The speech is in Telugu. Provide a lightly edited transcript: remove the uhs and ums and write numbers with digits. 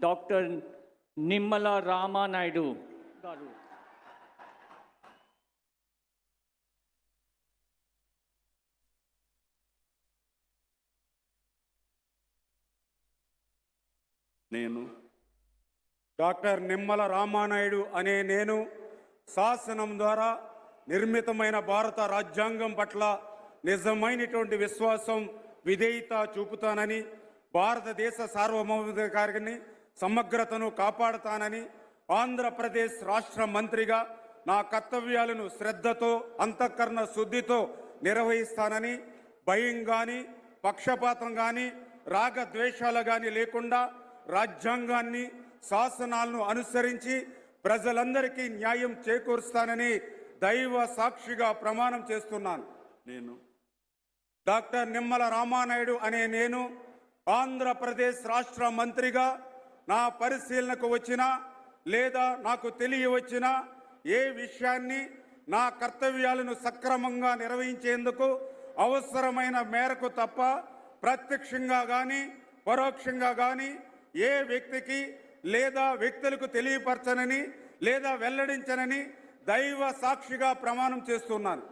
డాక్టర్ నిమ్మల రామానాయుడు గారు. నేను డాక్టర్ నిమ్మల రామానాయుడు అనే నేను శాసనం ద్వారా నిర్మితమైన భారత రాజ్యాంగం పట్ల నిజమైనటువంటి విశ్వాసం విధేయత చూపుతానని, భారతదేశ సార్వభౌమాధికారాన్ని సమగ్రతను కాపాడుతానని, ఆంధ్రప్రదేశ్ రాష్ట్ర మంత్రిగా నా కర్తవ్యాలను శ్రద్ధతో అంతఃకరణ శుద్ధితో నిర్వహిస్తానని, భయం కానీ పక్షపాతం కానీ రాగద్వేషాలు కానీ లేకుండా రాజ్యాంగాన్ని శాసనాలను అనుసరించి ప్రజలందరికీ న్యాయం చేకూరుస్తానని దైవ సాక్షిగా ప్రమాణం చేస్తున్నాను. నేను డాక్టర్ నిమ్మల రామానాయుడు అనే నేను ఆంధ్రప్రదేశ్ రాష్ట్ర మంత్రిగా నా పరిశీలనకు వచ్చినా లేదా నాకు తెలియవచ్చినా ఏ విషయాన్ని నా కర్తవ్యాలను సక్రమంగా నిర్వహించేందుకు అవసరమైన మేరకు తప్ప ప్రత్యక్షంగా కానీ పరోక్షంగా కానీ ఏ వ్యక్తికి లేదా వ్యక్తులకు తెలియపరచనని లేదా వెల్లడించనని దైవ సాక్షిగా ప్రమాణం చేస్తున్నాను.